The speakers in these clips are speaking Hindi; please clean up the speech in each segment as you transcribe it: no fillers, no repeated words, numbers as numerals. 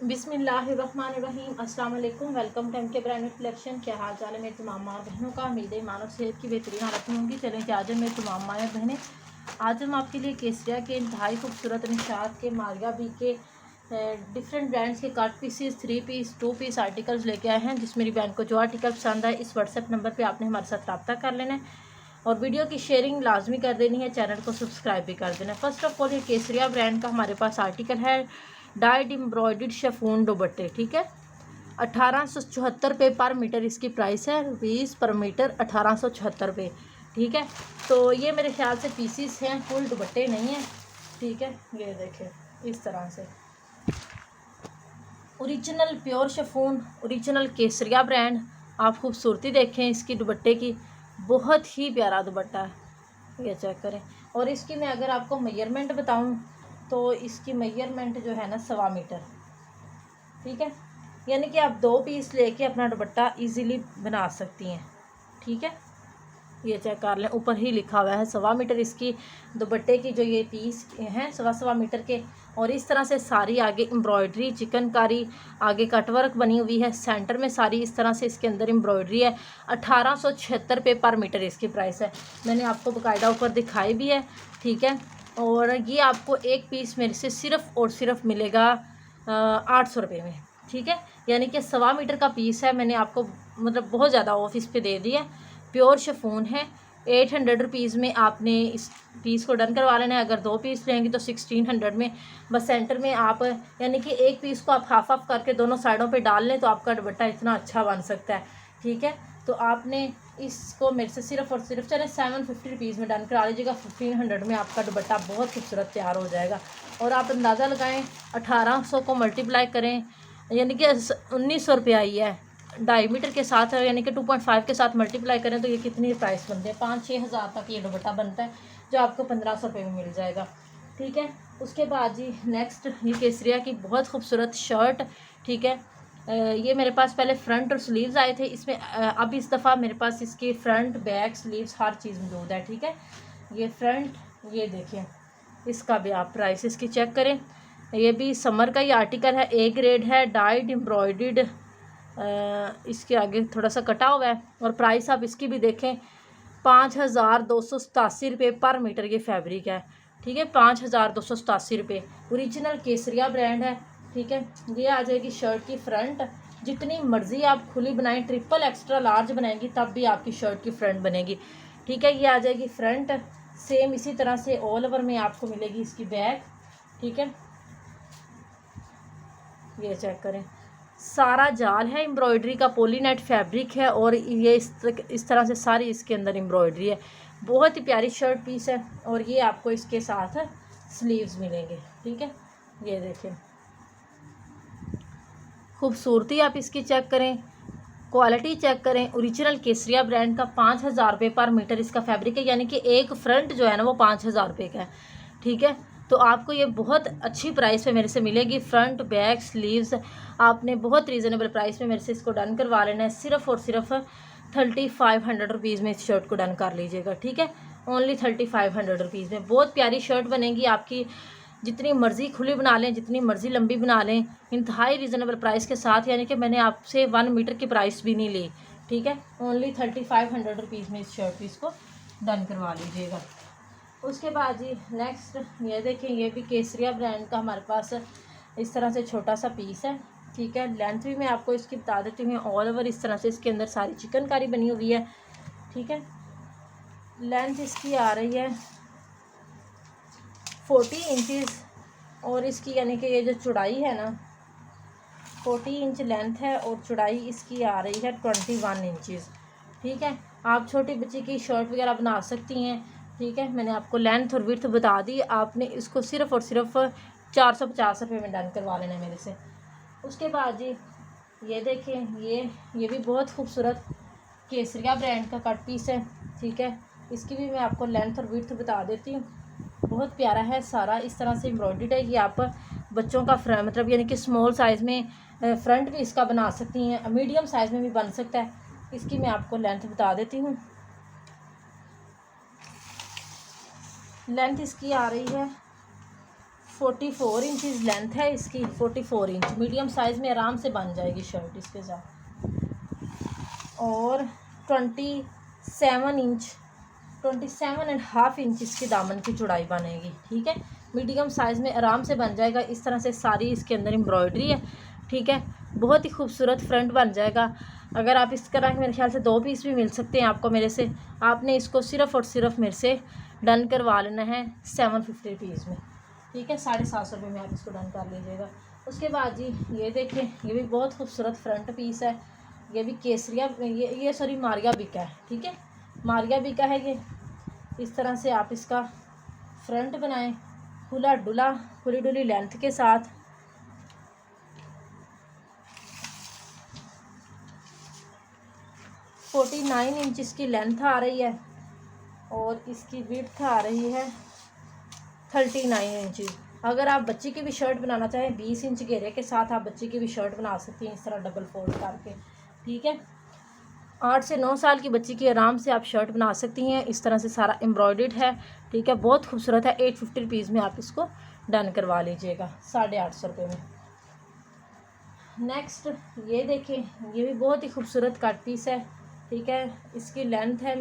बिस्मिल्लाहिर्रहमानिर्रहीम। अस्सलाम वालेकुम। Welcome to MK branded collection. क्या हाल चाल है मेरी तमाम माँ बहनों का। उम्मीद है मानव सेहत की बेहतरीन हालत में होंगी। चलें कि आज मेरी तमाम माँ बहनें, आज हम आपके लिए केसरिया के इंतहाई खूबसूरत निशात के मारिया बी के डिफरेंट ब्रांड्स के cut pieces, 3 piece, 2 piece articles लेके आए हैं। जिस मेरी बहन को जो आर्टिकल पसंद आए इस व्हाट्सएप नंबर पर आपने हमारे साथ रब्ता कर लेना है और वीडियो की शेयरिंग लाजमी कर देनी है, चैनल को सब्सक्राइब भी कर देना है। फर्स्ट ऑफ ऑल ये केसरिया ब्रांड का हमारे पास आर्टिकल है डाइड एम्ब्रॉयडर्ड शिफॉन दुपट्टे। ठीक है, 1874 रुपये पर मीटर इसकी प्राइस है। रुपीज़ पर मीटर 1874 रुपये। ठीक है, तो ये मेरे ख्याल से पीसीस हैं, फुल दुपट्टे नहीं हैं। ठीक है, ये देखें इस तरह से ओरिजिनल प्योर शिफॉन, ओरिजिनल केसरिया ब्रांड। आप खूबसूरती देखें इसकी दुपट्टे की, बहुत ही प्यारा दुपट्टा है, ये चेक करें। और इसकी मैं अगर आपको मेजरमेंट बताऊं तो इसकी मेजरमेंट जो है ना 1.25 मीटर। ठीक है, यानी कि आप 2 पीस लेके अपना दुपट्टा इजीली बना सकती हैं। ठीक है, ये चेक कर लें, ऊपर ही लिखा हुआ है 1.25 मीटर इसकी दुपट्टे की जो ये पीस हैं 1.25 मीटर के। और इस तरह से सारी आगे एम्ब्रॉयडरी चिकनकारी, आगे कटवर्क बनी हुई है, सेंटर में सारी इस तरह से इसके अंदर एम्ब्रॉयडरी है। 1876 रुपये पर मीटर इसकी प्राइस है। मैंने आपको बाकायदा ऊपर दिखाई भी है। ठीक है, और ये आपको एक पीस मेरे से सिर्फ़ और सिर्फ मिलेगा 800 रुपये में। ठीक है, यानी कि 1.25 मीटर का पीस है। मैंने आपको मतलब बहुत ज़्यादा ऑफ इस पे दे दिया। प्योर शिफॉन है। 800 रुपीज़ में आपने इस पीस को डन करवा लेना है। अगर 2 पीस लेंगे तो 1600 में। बस सेंटर में आप यानी कि एक पीस को आप हाफ हाफ करके दोनों साइडों पे डाल लें तो आपका दुपट्टा इतना अच्छा बन सकता है। ठीक है, तो आपने इसको मेरे से सिर्फ और सिर्फ चले 750 रुपीज़ में डन करा लीजिएगा। 1500 में आपका दुपट्टा बहुत खूबसूरत तैयार हो जाएगा। और आप अंदाज़ा लगाएं, 1800 को मल्टीप्लाई करें यानी कि 1900 रुपया आई है। 2.5 मीटर के साथ यानी कि 2.5 के साथ मल्टीप्लाई करें तो ये कितनी प्राइस बनते हैं, 5-6 हज़ार तक ये दुपट्टा बनता है, जो आपको 1500 रुपये में मिल जाएगा। ठीक है, उसके बाद जी नेक्स्ट ये केसरिया की बहुत खूबसूरत शर्ट। ठीक है, ये मेरे पास पहले फ्रंट और स्लीव्स आए थे इसमें, अब इस दफ़ा मेरे पास इसके फ्रंट बैक स्लीव्स हर चीज़ मौजूद है। ठीक है, ये फ्रंट, ये देखें, इसका भी आप प्राइस इसकी चेक करें। ये भी समर का ही आर्टिकल है, ए ग्रेड है, डाइड एम्ब्रॉयडर्ड, इसके आगे थोड़ा सा कटा हुआ है। और प्राइस आप इसकी भी देखें, 5287 रुपये पर मीटर ये फैब्रिक है। ठीक है, 5287 रुपये। ओरिजिनल केसरिया ब्रांड है। ठीक है, ये आ जाएगी शर्ट की फ्रंट। जितनी मर्ज़ी आप खुली बनाएं, ट्रिपल एक्स्ट्रा लार्ज बनाएंगी तब भी आपकी शर्ट की फ्रंट बनेगी। ठीक है, ये आ जाएगी फ्रंट। सेम इसी तरह से ऑल ओवर में आपको मिलेगी इसकी बैक। ठीक है, ये चेक करें, सारा जाल है एम्ब्रॉयडरी का, पॉलीनेट फैब्रिक है और ये इस तरह से सारी इसके अंदर एम्ब्रॉयडरी है। बहुत ही प्यारी शर्ट पीस है और ये आपको इसके साथ स्लीव्स मिलेंगे। ठीक है, ये देखें खूबसूरती आप इसकी चेक करें, क्वालिटी चेक करें। ओरिजिनल केसरिया ब्रांड का 5000 रुपये पर मीटर इसका फैब्रिक है, यानी कि एक फ्रंट जो है ना वो 5000 रुपये का है। ठीक है, तो आपको ये बहुत अच्छी प्राइस पे मेरे से मिलेगी। फ्रंट बैक स्लीव्स आपने बहुत रीज़नेबल प्राइस में मेरे से इसको डन करवा लेना है। सिर्फ़ और सिर्फ 3500 रुपीज़ में इस शर्ट को डन कर लीजिएगा। ठीक है, ओनली 3500 रुपीज़ में बहुत प्यारी शर्ट बनेगी आपकी। जितनी मर्ज़ी खुली बना लें, जितनी मर्ज़ी लंबी बना लें, इंतहाई रीज़नेबल प्राइस के साथ, यानी कि मैंने आपसे 1 मीटर की प्राइस भी नहीं ली। ठीक है, ओनली 3500 रुपीज़ में इस शर्ट पीस को डन करवा लीजिएगा। उसके बाद जी नेक्स्ट ये देखें, ये भी केसरिया ब्रांड का हमारे पास इस तरह से छोटा सा पीस है। ठीक है, लेंथ भी मैं आपको इसकी बता देती हूँ। ऑल ओवर इस तरह से इसके अंदर सारी चिकनकारी बनी हुई है। ठीक है, लेंथ इसकी आ रही है 40 इंचज़ और इसकी यानी कि ये जो चौड़ाई है ना 40 इंच लेंथ है और चौड़ाई इसकी आ रही है 21 इंचज़। ठीक है, आप छोटी बच्ची की शर्ट वगैरह बना सकती हैं। ठीक है, मैंने आपको लेंथ और विड्थ बता दी। आपने इसको सिर्फ़ और सिर्फ 450 रुपये में डन करवा लेना है मेरे से। उसके बाद जी ये देखें, ये भी बहुत खूबसूरत केसरिया ब्रांड का कट पीस है। ठीक है, इसकी भी मैं आपको लेंथ और विड्थ बता देती हूँ। बहुत प्यारा है, सारा इस तरह से एम्ब्रॉयडर्ड है। ये आप बच्चों का मतलब यानी कि स्मॉल साइज़ में फ्रंट भी इसका बना सकती हैं, मीडियम साइज़ में भी बन सकता है। इसकी मैं आपको लेंथ बता देती हूँ। लेंथ इसकी आ रही है 44 इंचज़ लेंथ है इसकी, 44 इंच मीडियम साइज़ में आराम से बन जाएगी शर्ट इसके साथ। और 27.5 इंच इसकी दामन की चौड़ाई बनेगी। ठीक है, मीडियम साइज़ में आराम से बन जाएगा। इस तरह से सारी इसके अंदर एम्ब्रॉयडरी है। ठीक है, बहुत ही खूबसूरत फ्रंट बन जाएगा। अगर आप इस तरह के मेरे ख्याल से 2 पीस भी मिल सकते हैं आपको मेरे से। आपने इसको सिर्फ़ और सिर्फ मेरे से डन करवा लेना है 750 रुपीज़ में। ठीक है, 750 रुपये में आप इसको डन कर लीजिएगा। उसके बाद जी ये देखें, ये भी बहुत खूबसूरत फ्रंट पीस है। ये भी केसरिया, ये सॉरी मारिया बिका है। ठीक है, मारिया बिका है ये। इस तरह से आप इसका फ्रंट बनाएं, खुला डुला खुली डुली लेंथ के साथ। फोर्टी 49 इंच इसकी लेंथ आ रही है और इसकी विड्थ आ रही है 39 इंच। अगर आप बच्ची की भी शर्ट बनाना चाहें 20 इंच घेरे के साथ आप बच्ची की भी शर्ट बना सकती हैं इस तरह डबल फोल्ड करके। ठीक है, 8 से 9 साल की बच्ची की आराम से आप शर्ट बना सकती हैं। इस तरह से सारा एम्ब्रॉयडर्ड है। ठीक है, बहुत खूबसूरत है। 850 रुपीज़ में आप इसको डन करवा लीजिएगा 850 रुपये में। नेक्स्ट ये देखें, ये भी बहुत ही खूबसूरत कट पीस है। ठीक है, इसकी लेंथ है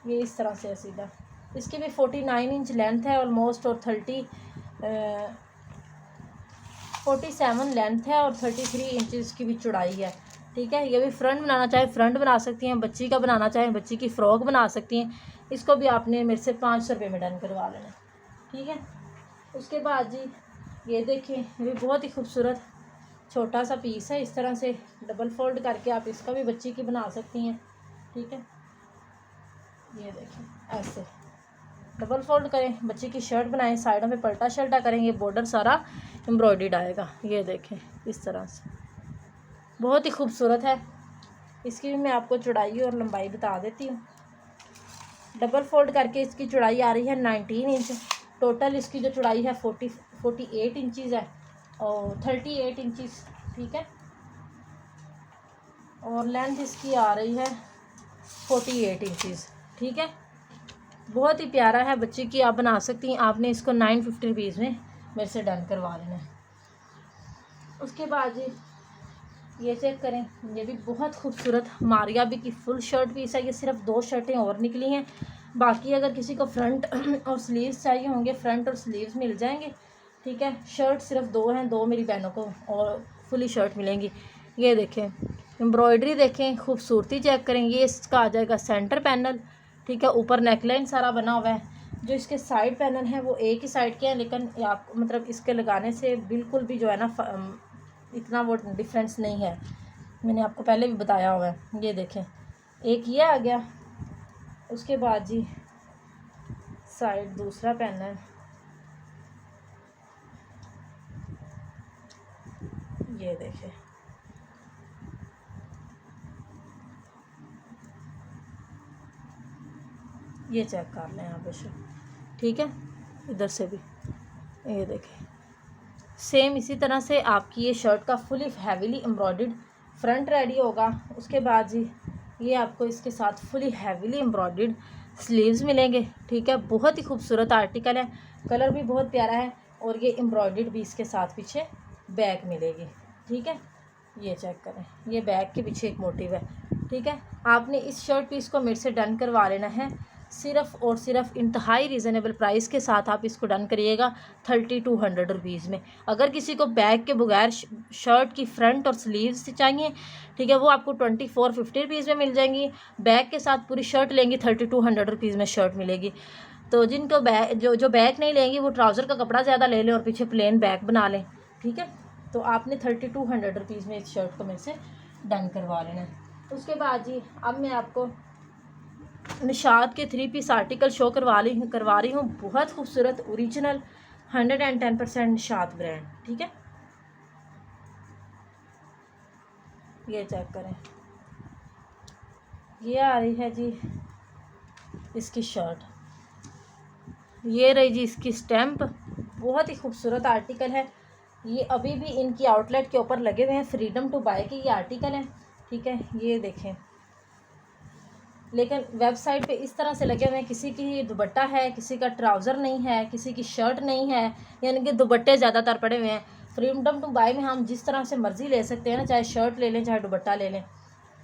ये इस तरह से है सीधा। इसकी भी 49 इंच लेंथ है ऑलमोस्ट, और 47 लेंथ है और 33 इंच इसकी भी चौड़ाई है। ठीक है, ये भी फ्रंट बनाना चाहे फ्रंट बना सकती हैं, बच्ची का बनाना चाहें बच्ची की फ़्रॉक बना सकती हैं। इसको भी आपने मेरे से 500 रुपये में डन करवा लेना। ठीक है, उसके बाद जी ये देखें, ये भी बहुत ही खूबसूरत छोटा सा पीस है। इस तरह से डबल फोल्ड करके आप इसका भी बच्ची की बना सकती हैं। ठीक है, ये देखें ऐसे डबल फोल्ड करें, बच्ची की शर्ट बनाएं, साइडों पे पल्टा शल्टा करेंगे, बॉर्डर सारा एम्ब्रॉयडर्ड आएगा। ये देखें इस तरह से बहुत ही खूबसूरत है। इसकी भी मैं आपको चौड़ाई और लंबाई बता देती हूँ। डबल फोल्ड करके इसकी चौड़ाई आ रही है 19 इंच। टोटल इसकी जो चौड़ाई है 48 इंचज़ है और 38 इंचज़। ठीक है, और लेंथ इसकी आ रही है 48 इंचज़। ठीक है, बहुत ही प्यारा है, बच्चे की आप बना सकती हैं। आपने इसको 950 रुपीज़ में मेरे से डन करवा लेना है। उसके बाद ये चेक करें, ये भी बहुत खूबसूरत मारिया भी की फुल शर्ट पीस है। ये सिर्फ 2 शर्टें और निकली हैं, बाकी अगर किसी को फ्रंट और स्लीव्स चाहिए होंगे फ्रंट और स्लीव्स मिल जाएंगे। ठीक है, शर्ट सिर्फ 2 हैं, 2 मेरी बहनों को और फुली शर्ट मिलेंगी। ये देखें एम्ब्रॉयडरी देखें, खूबसूरती चेक करें। ये इसका आ जाएगा सेंटर पैनल। ठीक है, ऊपर नेकलाइन सारा बना हुआ है। जो इसके साइड पैनल हैं वो एक ही साइड के हैं, लेकिन आप मतलब इसके लगाने से बिल्कुल भी जो है ना इतना वो डिफरेंस नहीं है। मैंने आपको पहले भी बताया हुआ है। ये देखें, एक ये आ गया। उसके बाद जी साइड दूसरा पैनल, ये देखें, ये चेक कर लें आप बेशक। ठीक है, इधर से भी ये देखें सेम इसी तरह से आपकी ये शर्ट का fully heavily embroidered front ready होगा। उसके बाद जी ये आपको इसके साथ फुली हैवीली एम्ब्रॉयडर्ड स्लीव्स मिलेंगे। ठीक है, बहुत ही खूबसूरत आर्टिकल है, कलर भी बहुत प्यारा है और ये एम्ब्रॉयडर्ड भी इसके साथ पीछे बैक मिलेगी। ठीक है, ये चेक करें, ये बैक के पीछे एक मोटिव है। ठीक है, आपने इस शर्ट पीस को मेरे से डन करवा लेना है सिर्फ़ और सिर्फ इंतहाई रीज़नेबल प्राइस के साथ। आप इसको डन करिएगा 3200 रुपीज़ में। अगर किसी को बैग के बगैर शर्ट की फ्रंट और स्लीव्स चाहिए, ठीक है, वो आपको 2450 रुपीज़ में मिल जाएंगी। बैग के साथ पूरी शर्ट लेंगी 3200 रुपीज़ में शर्ट मिलेगी। तो जिनको जो बैग नहीं लेंगी वो ट्राउज़र का कपड़ा ज़्यादा ले लें और पीछे प्लेन बैग बना लें। ठीक है, तो आपने 3200 रुपीज़ में इस शर्ट को मेरे से डन करवा लेना है। उसके बाद जी अब मैं आपको निशात के 3 पीस आर्टिकल शो करवा रही हूँ। बहुत खूबसूरत ओरिजिनल 110% निशात ब्रांड। ठीक है, ये चेक करें, ये आ रही है जी इसकी शर्ट, ये रही जी इसकी स्टैम्प। बहुत ही खूबसूरत आर्टिकल है। ये अभी भी इनकी आउटलेट के ऊपर लगे हुए हैं, फ्रीडम टू बाय के ये आर्टिकल हैं। ठीक है, ये देखें, लेकिन वेबसाइट पे इस तरह से लगे हुए हैं, किसी की दुपट्टा है, किसी का ट्राउज़र नहीं है, किसी की शर्ट नहीं है, यानी कि दुपट्टे ज़्यादातर पड़े हुए हैं। फ्रीडम टू बाय में हम जिस तरह से मर्ज़ी ले सकते हैं ना, चाहे शर्ट ले लें चाहे दुपट्टा ले लें।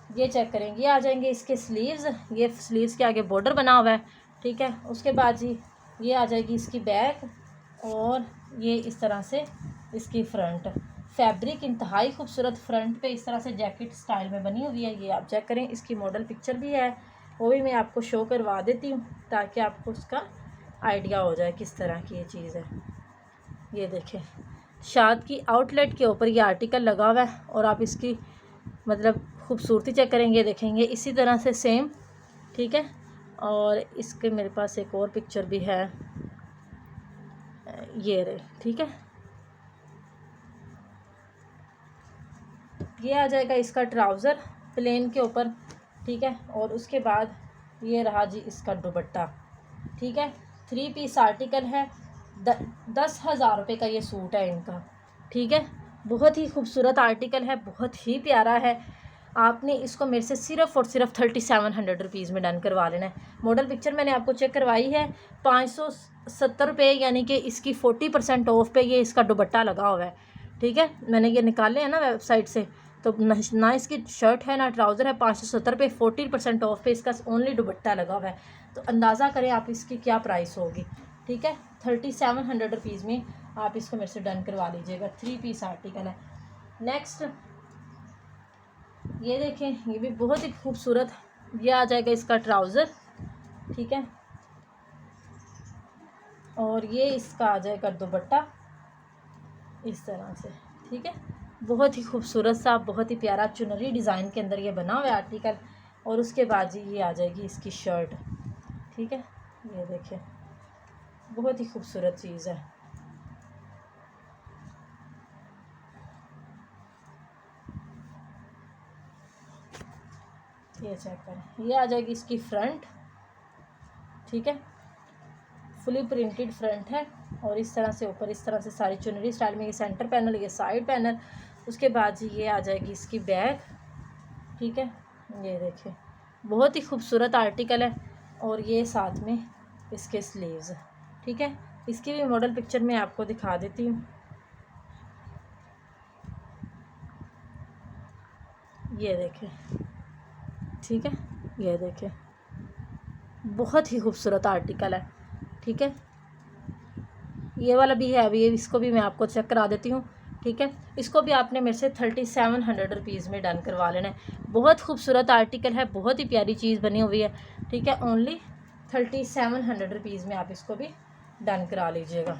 ये चेक करें, ये आ जाएंगे इसके स्लीव्स, ये स्लीव्स के आगे बॉर्डर बना हुआ है, ठीक है। उसके बाद जी ये आ जाएगी इसकी बैक, और ये इस तरह से इसकी फ्रंट। फैब्रिक इंतहाई खूबसूरत, फ्रंट पे इस तरह से जैकेट स्टाइल में बनी हुई है। ये आप चेक करें, इसकी मॉडल पिक्चर भी है, वो भी मैं आपको शो करवा देती हूँ ताकि आपको उसका आइडिया हो जाए किस तरह की ये चीज़ है। ये देखें, शाद की आउटलेट के ऊपर ये आर्टिकल लगा हुआ है, और आप इसकी मतलब खूबसूरती चेक करेंगे, देखेंगे इसी तरह से सेम, ठीक है। और इसके मेरे पास एक और पिक्चर भी है, ये रहे, ठीक है। ये आ जाएगा इसका ट्राउज़र प्लेन के ऊपर, ठीक है। और उसके बाद ये रहा जी इसका दुपट्टा, ठीक है। 3 पीस आर्टिकल है, 10,000 रुपये का ये सूट है इनका, ठीक है। बहुत ही खूबसूरत आर्टिकल है, बहुत ही प्यारा है। आपने इसको मेरे से सिर्फ़ और सिर्फ 3700 रुपीज़ में डन करवा लेना है। मॉडल पिक्चर मैंने आपको चेक करवाई है, 570 रुपये, यानी कि इसकी 40% ऑफ पे ये इसका दुपट्टा लगा हुआ है, ठीक है। मैंने ये निकाले हैं ना वेबसाइट से, तो ना इसकी शर्ट है ना ट्राउज़र है। 570 रुपये 40% ऑफ पे इसका ओनली दुपट्टा लगा हुआ है, तो अंदाज़ा करें आप इसकी क्या प्राइस होगी, ठीक है। 3700 रुपीज़ में आप इसको मेरे से डन करवा लीजिएगा। 3 पीस आर्टिकल है। नेक्स्ट ये देखें, ये भी बहुत ही खूबसूरत, ये आ जाएगा इसका ट्राउज़र, ठीक है। और ये इसका आ जाएगा दुपट्टा इस तरह से, ठीक है। बहुत ही खूबसूरत सा, बहुत ही प्यारा चुनरी डिज़ाइन के अंदर ये बना हुआ है आर्टिकल। और उसके बाद जी ये आ जाएगी इसकी शर्ट, ठीक है। ये देखिए, बहुत ही खूबसूरत चीज़ है। ये चेक करें, ये आ जाएगी इसकी फ्रंट, ठीक है। फुली प्रिंटेड फ्रंट है, और इस तरह से ऊपर इस तरह से सारी चुनरी स्टाइल में, ये सेंटर पैनल, ये साइड पैनल। उसके बाद जी ये आ जाएगी इसकी बैग, ठीक है। ये देखिए, बहुत ही खूबसूरत आर्टिकल है। और ये साथ में इसके स्लीव्स, ठीक है। इसकी भी मॉडल पिक्चर मैं आपको दिखा देती हूँ। ये देखें, ठीक है। ये देखें, बहुत ही खूबसूरत आर्टिकल है, ठीक है। ये वाला भी है, अभी इसको भी मैं आपको चेक करा देती हूँ, ठीक है। इसको भी आपने मेरे से 3700 रुपीज़ में डन करवा लेना है। बहुत खूबसूरत आर्टिकल है, बहुत ही प्यारी चीज़ बनी हुई है, ठीक है। ओनली 3700 रुपीज़ में आप इसको भी डन करा लीजिएगा।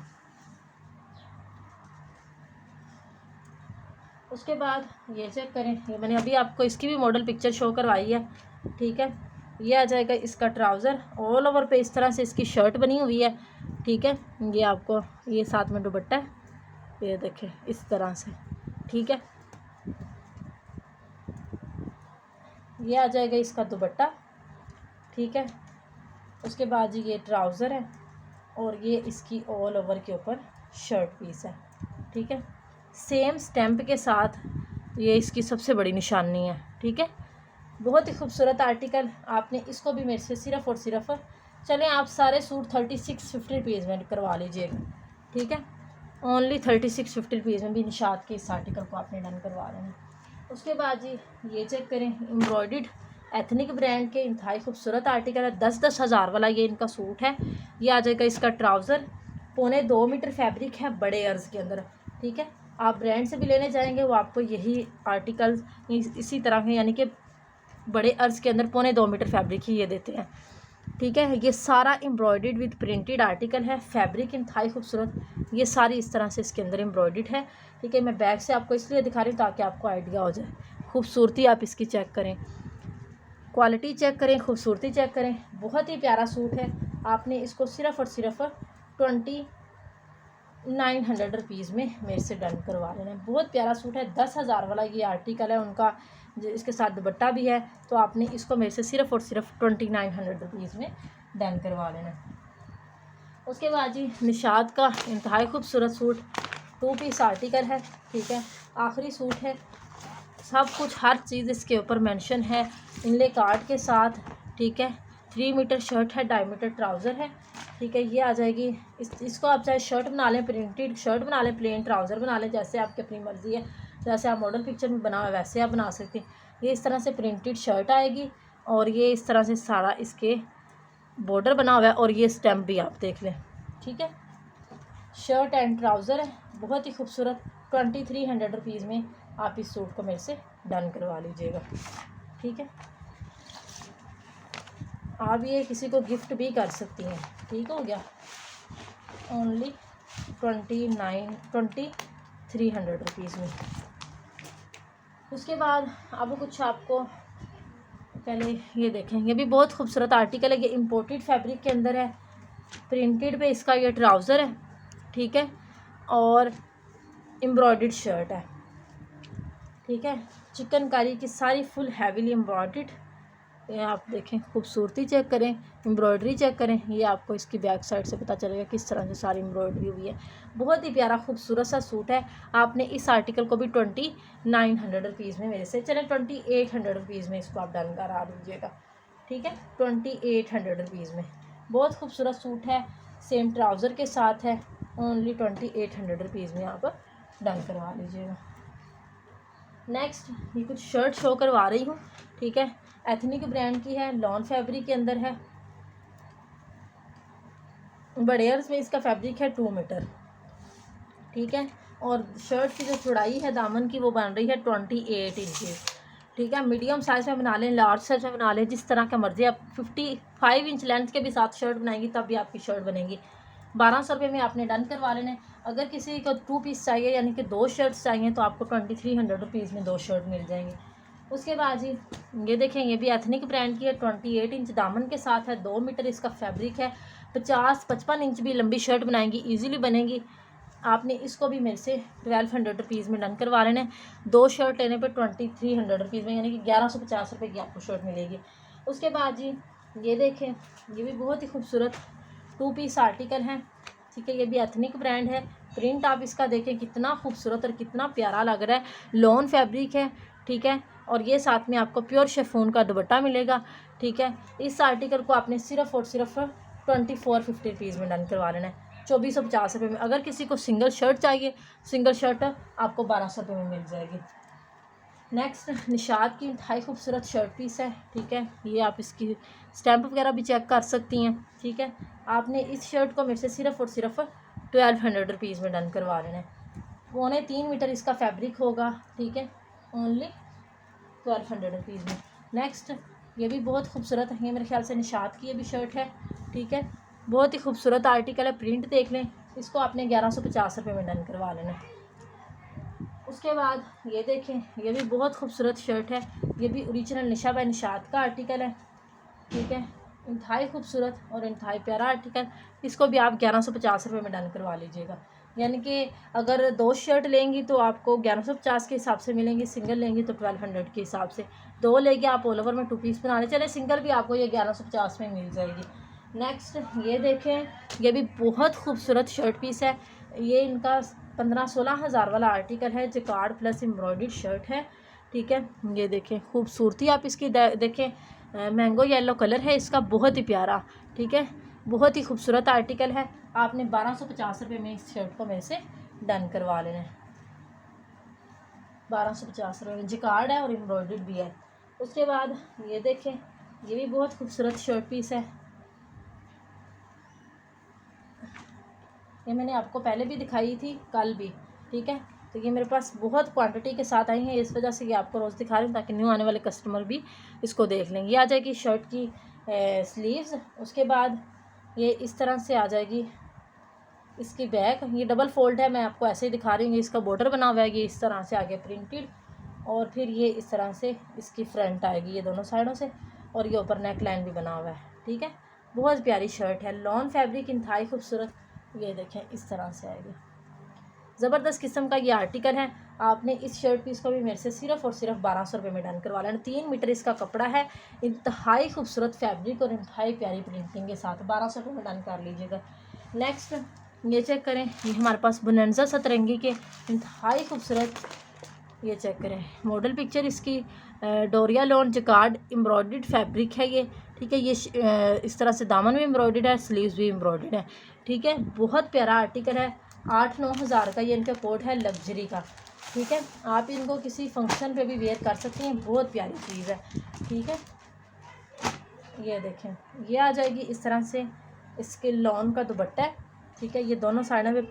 उसके बाद ये चेक करें, ये मैंने अभी आपको इसकी भी मॉडल पिक्चर शो करवाई है, ठीक है। ये आ जाएगा इसका ट्राउज़र, ऑल ओवर पे इस तरह से इसकी शर्ट बनी हुई है, ठीक है। ये आपको ये साथ में दुपट्टा है, ये देखें इस तरह से, ठीक है। ये आ जाएगा इसका दुपट्टा, ठीक है। उसके बाद जी ये ट्राउज़र है, और ये इसकी ऑल ओवर के ऊपर शर्ट पीस है, ठीक है। सेम स्टैम्प के साथ ये इसकी सबसे बड़ी निशानी है, ठीक है। बहुत ही खूबसूरत आर्टिकल। आपने इसको भी मेरे से सिर्फ़ और सिर्फ, चलें आप सारे सूट 3650 रुपीज़ में करवा लीजिएगा, ठीक है। ओनली 3650 रुपीज़ में भी निशात के इस आर्टिकल को आपने डन करवा लेना। उसके बाद जी ये चेक करें, एम्ब्रॉयडर्ड एथनिक ब्रांड के इंतहाई खूबसूरत आर्टिकल है। 10-10 हज़ार वाला ये इनका सूट है। ये आ जाएगा इसका ट्राउज़र, 1.25 मीटर फैब्रिक है, बड़े अर्ज़ के अंदर, ठीक है। आप ब्रांड से भी लेने जाएंगे वो आपको यही आर्टिकल इसी तरह के, यानी कि बड़े अर्ज़ के अंदर 1.25 मीटर फैब्रिक ही ये देते हैं, ठीक है। ये सारा एम्ब्रॉयडर्ड विद प्रिंटेड आर्टिकल है। फैब्रिक इंतहाई खूबसूरत, ये सारी इस तरह से इसके अंदर एम्ब्रॉयडर्ड है, ठीक है। मैं बैक से आपको इसलिए दिखा रही हूँ ताकि आपको आइडिया हो जाए। खूबसूरती आप इसकी चेक करें, क्वालिटी चेक करें, खूबसूरती चेक करें। बहुत ही प्यारा सूट है। आपने इसको सिर्फ़ और सिर्फ 2900 रुपीज़ में मेरे से डन करवा लेना है। बहुत प्यारा सूट है, 10,000 वाला ये आर्टिकल है उनका, इसके साथ दुपट्टा भी है। तो आपने इसको मेरे से सिर्फ़ और सिर्फ 2900 रुपीज़ में डन करवा लेना है। उसके बाद जी निशात का इंतहाई खूबसूरत सूट, 2 पीस आर्टिकल है, ठीक है। आखिरी सूट है, सब कुछ हर चीज़ इसके ऊपर मेंशन है, इनले कार्ड के साथ, ठीक है। 3 मीटर शर्ट है, 2.5 मीटर ट्राउज़र है, ठीक है। ये आ जाएगी। इसको आप चाहे शर्ट बना लें, प्रिंटेड शर्ट बना लें, प्लेन ट्राउज़र बना लें, जैसे आपकी अपनी मर्ज़ी है। जैसे आप मॉडल पिक्चर में बना हुआ है वैसे आप बना सकते हैं। ये इस तरह से प्रिंटेड शर्ट आएगी और ये इस तरह से सारा इसके बॉर्डर बना हुआ है और ये स्टैम्प भी आप देख लें, ठीक है। शर्ट एंड ट्राउज़र है, बहुत ही खूबसूरत। 2300 रुपीज़ में आप इस सूट को मेरे से डन करवा लीजिएगा, ठीक है। आप ये किसी को गिफ्ट भी कर सकती हैं, ठीक हो गया। ओनली 2300 रुपीज़ में। उसके बाद अब कुछ आपको पहले ये देखें, ये भी बहुत खूबसूरत आर्टिकल है। ये इम्पोर्टेड फैब्रिक के अंदर है, प्रिंटेड पे इसका ये ट्राउज़र है, ठीक है, और एम्ब्रॉयडर्ड शर्ट है, ठीक है। चिकनकारी की सारी फुल हैवीली एम्ब्रॉयडर्ड। ये आप देखें, खूबसूरती चेक करें, एम्ब्रॉयडरी चेक करें। ये आपको इसकी बैक साइड से पता चलेगा किस तरह से सारी एम्ब्रॉयडरी हुई है। बहुत ही प्यारा खूबसूरत सा सूट है। आपने इस आर्टिकल को भी 2900 रुपीज़ में मेरे से, चले 2800 रुपीज़ में इसको आप डन करा दीजिएगा, ठीक है। 2800 रुपीज़ में बहुत खूबसूरत सूट है, सेम ट्राउज़र के साथ है। ओनली 2800 रुपीज़ में आप डन करवा लीजिएगा। नेक्स्ट ये कुछ शर्ट शो करवा रही हूँ, ठीक है। एथनिक ब्रांड की है, लॉन फैब्रिक के अंदर है। बड़ेयर्स में इसका फैब्रिक है 2 मीटर, ठीक है। और शर्ट की जो चौड़ाई है दामन की वो बन रही है 28 इंचेस, ठीक है। मीडियम साइज़ में बना लें, लार्ज साइज़ में बना लें, जिस तरह का मर्जी। आप 55 इंच लेंथ के भी साथ शर्ट बनाएंगी तब भी आपकी शर्ट बनेगी। 1200 रुपये में आपने डन करवा लेने। अगर किसी को 2 पीस चाहिए यानी कि 2 शर्ट्स चाहिए तो आपको 2300 रुपीज़ में 2 शर्ट मिल जाएंगी। उसके बाद जी ये देखें, ये भी एथनिक ब्रांड की है, 28 इंच दामन के साथ है, 2 मीटर इसका फैब्रिक है। 50-55 इंच भी लंबी शर्ट बनाएंगी, ईजीली बनेगी। आपने इसको भी मेरे से 1200 रुपीज़ में डन करवा लेने। 2 शर्ट लेने पर 2300 रुपीज़ में, यानी कि 1150 रुपये की आपको शर्ट मिलेगी। उसके बाद जी ये देखें, ये भी बहुत ही खूबसूरत 2 पीस आर्टिकल है, ठीक है। ये भी एथनिक ब्रांड है। प्रिंट आप इसका देखें कितना खूबसूरत और कितना प्यारा लग रहा है। लॉन फैब्रिक है, ठीक है। और ये साथ में आपको प्योर शिफॉन का दुपट्टा मिलेगा, ठीक है। इस आर्टिकल को आपने सिर्फ और सिर्फ 2450 रुपीज़ में डन करवा लेना है, 2450 रुपये में। अगर किसी को सिंगल शर्ट चाहिए, सिंगल शर्ट आपको 1200 रुपये में मिल जाएगी। नेक्स्ट निशात की इंतहाई खूबसूरत शर्ट पीस है, ठीक है। ये आप इसकी स्टैम्प वगैरह भी चेक कर सकती हैं, ठीक है। आपने इस शर्ट को मेरे से सिर्फ और सिर्फ 1200 रुपीज़ में डन करवा लेना है। 3.25 मीटर इसका फैब्रिक होगा, ठीक है। ओनली 1200 रुपीज़ में। नेक्स्ट ये भी बहुत खूबसूरत है, ये मेरे ख्याल से निशात की ये भी शर्ट है, ठीक है। बहुत ही खूबसूरत आर्टिकल है, प्रिंट देख लें। इसको आपने 1150 रुपये में डन करवा लेना है। उसके बाद ये देखें, ये भी बहुत खूबसूरत शर्ट है। ये भी ओरिजिनल निशा बाय निशात का आर्टिकल है, ठीक है। इंतहाई खूबसूरत और इंतहाई प्यारा आर्टिकल। इसको भी आप 1150 रुपये में डन करवा लीजिएगा। यानी कि अगर 2 शर्ट लेंगी तो आपको 1150 के हिसाब से मिलेंगी, सिंगल लेंगी तो 1200 के हिसाब से। 2 लेके आप ऑल ओवर में 2 पीस बना लें, चले सिंगल भी आपको ये 1150 में मिल जाएगी। नेक्स्ट ये देखें, ये भी बहुत खूबसूरत शर्ट पीस है। ये इनका 15-16 हज़ार वाला आर्टिकल है, जिकार्ड प्लस एम्ब्रॉयडर्ड शर्ट है, ठीक है। ये देखें खूबसूरती आप इसकी देखें, मैंगो येलो कलर है इसका, बहुत ही प्यारा, ठीक है। बहुत ही खूबसूरत आर्टिकल है। आपने 1250 रुपये में इस शर्ट को मेरे से डन करवा लेना है। 1250 रुपये में जिकार्ड है और एम्ब्रॉयडर्ड भी है। उसके बाद ये देखें, ये भी बहुत खूबसूरत शर्ट पीस है। ये मैंने आपको पहले भी दिखाई थी, कल भी, ठीक है। तो ये मेरे पास बहुत क्वांटिटी के साथ आई हैं, इस वजह से ये आपको रोज़ दिखा रही हूँ ताकि न्यू आने वाले कस्टमर भी इसको देख लें। ये आ जाएगी शर्ट की स्लीव्स। उसके बाद ये इस तरह से आ जाएगी इसकी बैक। ये डबल फोल्ड है, मैं आपको ऐसे ही दिखा रही हूँ। इसका बॉर्डर बना हुआ है, ये इस तरह से आगे प्रिंटेड, और फिर ये इस तरह से इसकी फ्रंट आएगी ये दोनों साइडों से, और ये ऊपर नेक लाइन भी बना हुआ है, ठीक है। बहुत प्यारी शर्ट है, लॉन फैब्रिक, इंतहाई खूबसूरत। ये देखें इस तरह से आएगी, ज़बरदस्त किस्म का ये आर्टिकल है। आपने इस शर्ट पीस को भी मेरे से सिर्फ और सिर्फ 1200 रुपये में डन करवा लेना। 3 मीटर इसका कपड़ा है, इंतहाई खूबसूरत फैब्रिक और इंतहाई प्यारी प्रिंटिंग के साथ 1200 रुपये में डन कर लीजिएगा। नेक्स्ट ये चेक करें, ये हमारे पास बोनंजा सतरंगी के इंतहाई खूबसूरत, ये चेक करें मॉडल पिक्चर इसकी, डोरिया लॉन जिकार्ड एम्ब्रॉयडर्ड फैब्रिक है ये, ठीक है। ये इस तरह से दामन भी एम्ब्रॉयडर्ड है, स्लीव्स भी एम्ब्रॉयडर्ड है। ठीक है, बहुत प्यारा आर्टिकल है। 8-9 हज़ार का ये इनका कोट है लग्जरी का। ठीक है, आप इनको किसी फंक्शन पे भी वेयर कर सकते हैं, बहुत प्यारी चीज़ है। ठीक है, ये देखें, ये आ जाएगी इस तरह से। इसके लॉन का दुपट्टा है। ठीक है, ये दोनों साइडों में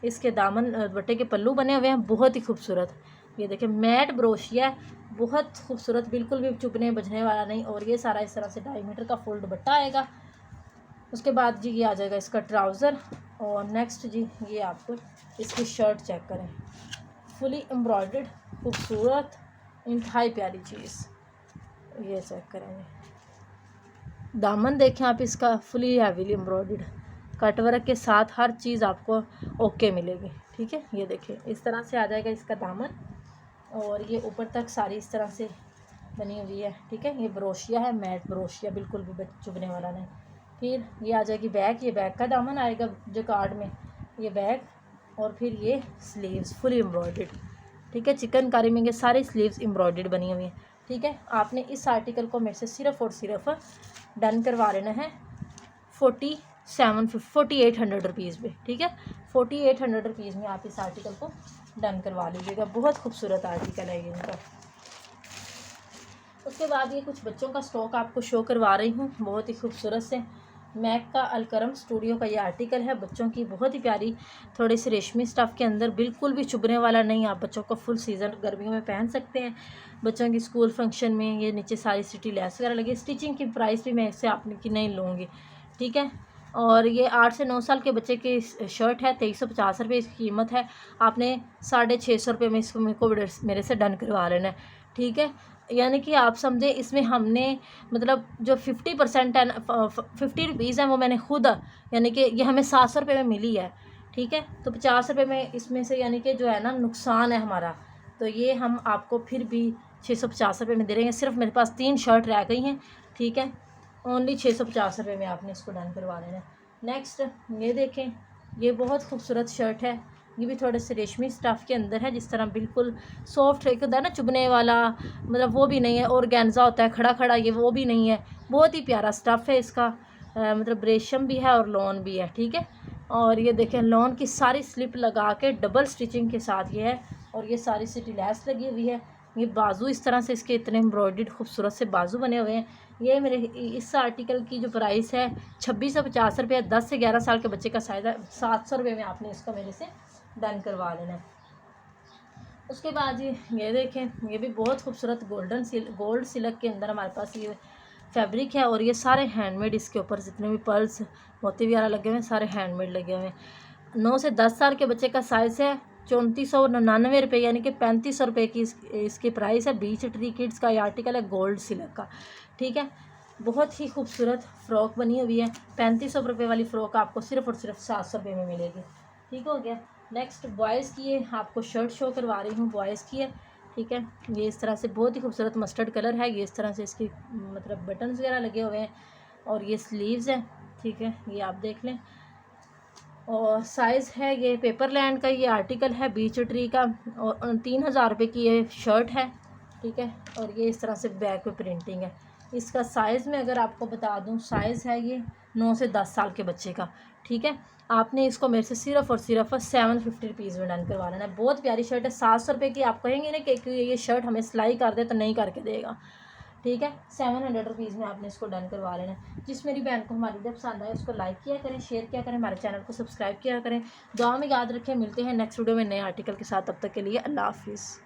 इसके दामन दुपट्टे के पल्लू बने हुए हैं, बहुत ही खूबसूरत। ये देखें, मैट ब्रोशिया है, बहुत खूबसूरत, बिल्कुल भी चुभने बजने वाला नहीं। और ये सारा इस तरह से 2.5 मीटर का फुल दुपट्टा आएगा। उसके बाद जी ये आ जाएगा इसका ट्राउज़र। और नेक्स्ट जी ये आपको इसकी शर्ट चेक करें, फुली एम्ब्रॉयडर्ड, खूबसूरत, इंतहाई प्यारी चीज़। ये चेक करें, दामन देखें आप इसका, फुली हैवीली एम्ब्रॉयडर्ड, कटवर्क के साथ हर चीज़ आपको ओके मिलेगी। ठीक है, ये देखिए इस तरह से आ जाएगा इसका दामन। और ये ऊपर तक सारी इस तरह से बनी हुई है। ठीक है, ये ब्रोशिया है, मैट ब्रोशिया, बिल्कुल भी चुभने वाला नहीं। फिर ये आ जाएगी बैग, ये बैग का दामन आएगा जो कार्ड में, ये बैग। और फिर ये स्लीव्स फुली एम्ब्रॉयडर्ड। ठीक है, चिकनकारी में ये सारी स्लीव्स एम्ब्रॉयडर्ड बनी हुई हैं। ठीक है, आपने इस आर्टिकल को मेरे से सिर्फ और सिर्फ डन करवा लेना है 4800 रुपीज़ में। ठीक है, 4800 रुपीज़ में आप इस आर्टिकल को डन करवा लीजिएगा। बहुत खूबसूरत आर्टिकल है ये इनका। उसके बाद ये कुछ बच्चों का स्टॉक आपको शो करवा रही हूँ, बहुत ही खूबसूरत से। मैक का अलकरम स्टूडियो का ये आर्टिकल है, बच्चों की बहुत ही प्यारी, थोड़ी सी रेशमी स्टफ़ के अंदर, बिल्कुल भी चुभने वाला नहीं। आप बच्चों को फुल सीज़न गर्मियों में पहन सकते हैं, बच्चों की स्कूल फंक्शन में। ये नीचे सारी सिटी लेस वगैरह लगी। स्टिचिंग की प्राइस भी मैं इससे आपने की नहीं लूँगी। ठीक है, और ये 8 से 9 साल के बच्चे की शर्ट है, 2350 रुपये इसकी कीमत है। आपने 650 रुपये में इसको मेरे से डन करवा लेना है। ठीक है, यानी कि आप समझे इसमें हमने मतलब जो 50% है, 50 रुपीज़ है, वो मैंने खुद, यानी कि ये हमें 700 रुपये में मिली है। ठीक है, तो 50 रुपये में इसमें से यानी कि जो है ना नुकसान है हमारा, तो ये हम आपको फिर भी 650 रुपये में दे देंगे। सिर्फ मेरे पास 3 शर्ट रह गई हैं। ठीक है, ओनली 650 रुपये में आपने इसको डन करवा लेना है। नेक्स्ट ये देखें, ये बहुत खूबसूरत शर्ट है। ये भी थोड़े से रेशमी स्टफ़ के अंदर है, जिस तरह बिल्कुल सॉफ्ट एक होता है ना चुभने वाला, मतलब वो भी नहीं है। और गेंजा होता है खड़ा खड़ा, ये वो भी नहीं है। बहुत ही प्यारा स्टफ़ है इसका, मतलब रेशम भी है और लॉन भी है। ठीक है, और ये देखें लॉन की सारी स्लिप लगा के डबल स्टिचिंग के साथ ये है। और ये सारी सिटी लैस लगी हुई है। ये बाजू इस तरह से इसके इतने एम्ब्रॉयडर्ड खूबसूरत से बाजू बने हुए हैं। ये मेरे इस आर्टिकल की जो प्राइस है 2650 रुपये। 10 से 11 साल के बच्चे का साइज़ है। 700 रुपये में आपने इसको मेरे से डन करवा लेना है। उसके बाद ये देखें, ये भी बहुत खूबसूरत गोल्ड सिल्क के अंदर हमारे पास ये फैब्रिक है। और ये सारे हैंडमेड, इसके ऊपर जितने भी पर्ल्स मोती वगैरह लगे हुए हैं सारे हैंडमेड लगे हुए हैं। 9 से 10 साल के बच्चे का साइज़ है 3499 रुपये, यानी कि 3500 रुपये की इसकी प्राइस है। बीच ट्री किड्स का ये आर्टिकल है गोल्ड सिल्क का। ठीक है, बहुत ही खूबसूरत फ़्रॉक बनी हुई है। 3500 रुपये वाली फ़्रॉक आपको सिर्फ और सिर्फ 700 रुपये में मिलेगी। ठीक हो गया। नेक्स्ट बॉयज़ की है, आपको शर्ट शो करवा रही हूँ, बॉयज़ की है। ठीक है, ये इस तरह से बहुत ही खूबसूरत मस्टर्ड कलर है। ये इस तरह से इसकी मतलब बटन्स वगैरह लगे हुए हैं। और ये स्लीव्स हैं। ठीक है, ये आप देख लें। और साइज़ है ये पेपरलैंड का ये आर्टिकल है, बीच ट्री का। और 3000 रुपये की ये शर्ट है। ठीक है, और ये इस तरह से बैक पे प्रिंटिंग है। इसका साइज़ में अगर आपको बता दूं, साइज़ है ये 9 से 10 साल के बच्चे का। ठीक है, आपने इसको मेरे से सिर्फ और सिर्फ 750 रुपीज़ में डन करवा लेना है। बहुत प्यारी शर्ट है। 700 रुपये की आप कहेंगे ना कि ये शर्ट हमें सिलाई कर दे, तो नहीं करके देगा। ठीक है, 700 रुपीज़ में आपने इसको डन करवा लेना है। जिस मेरी बहन को हमारी वीडियो पसंद आए उसको लाइक किया करें, शेयर किया करें, हमारे चैनल को सब्सक्राइब किया करें। दुआ में याद रखें। मिलते हैं नेक्स्ट वीडियो में नए आर्टिकल के साथ। तब तक के लिए अल्लाह हाफिज़।